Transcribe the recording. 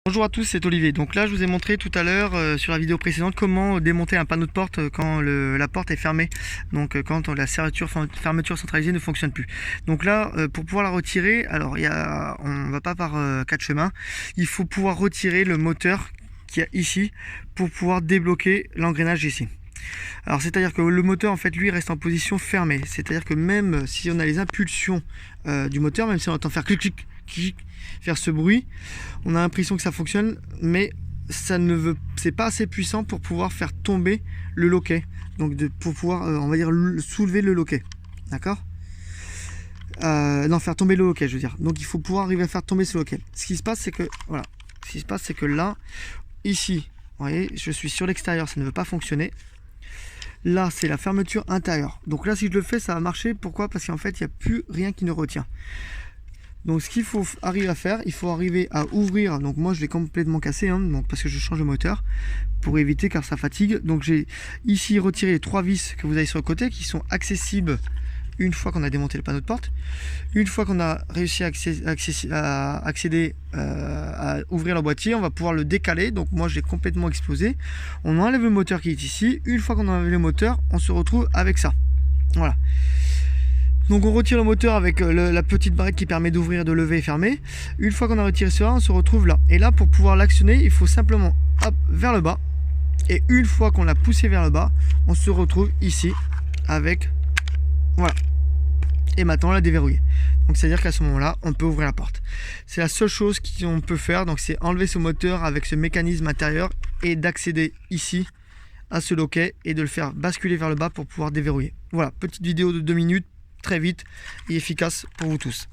Bonjour à tous, c'est Olivier. Donc là, je vous ai montré tout à l'heure sur la vidéo précédente comment démonter un panneau de porte quand la porte est fermée. Donc quand la fermeture centralisée ne fonctionne plus. Donc là, pour pouvoir la retirer, alors on va pas par 4 chemins. Il faut pouvoir retirer le moteur qu'il y a ici pour pouvoir débloquer l'engrenage ici. Alors c'est-à-dire que le moteur en fait lui reste en position fermée. C'est-à-dire que même si on a les impulsions du moteur, même si on entend faire clic clic clic, faire ce bruit, on a l'impression que ça fonctionne, mais c'est pas assez puissant pour pouvoir faire tomber le loquet. Donc pour pouvoir, on va dire, soulever le loquet. D'accord? Non, faire tomber le loquet, je veux dire. Donc il faut pouvoir arriver à faire tomber ce loquet. Ce qui se passe, c'est que voilà, ce qui se passe, c'est que là, ici, vous voyez, je suis sur l'extérieur, ça ne veut pas fonctionner. Là, c'est la fermeture intérieure. Donc là, si je le fais, ça va marcher. Pourquoi? Parce qu'en fait, il n'y a plus rien qui ne retient. Donc ce qu'il faut arriver à faire, il faut arriver à ouvrir. Donc moi je l'ai complètement cassé, donc parce que je change le moteur pour éviter car ça fatigue. Donc j'ai ici retiré les 3 vis que vous avez sur le côté qui sont accessibles une fois qu'on a démonté le panneau de porte. Une fois qu'on a réussi à accéder à ouvrir le boîtier, on va pouvoir le décaler. Donc moi je l'ai complètement explosé. On enlève le moteur qui est ici. Une fois qu'on a enlevé le moteur, on se retrouve avec ça. Voilà. Donc on retire le moteur avec la petite barrette qui permet d'ouvrir, de lever et fermer. Une fois qu'on a retiré cela, on se retrouve là. Et là, pour pouvoir l'actionner, il faut simplement hop, vers le bas. Et une fois qu'on l'a poussé vers le bas, on se retrouve ici avec... Voilà. Et maintenant, on l'a déverrouillé. Donc c'est à dire qu'à ce moment-là, on peut ouvrir la porte. C'est la seule chose qu'on peut faire. Donc c'est enlever ce moteur avec ce mécanisme intérieur et d'accéder ici à ce loquet et de le faire basculer vers le bas pour pouvoir déverrouiller. Voilà, petite vidéo de 2 minutes. Très vite et efficace pour vous tous.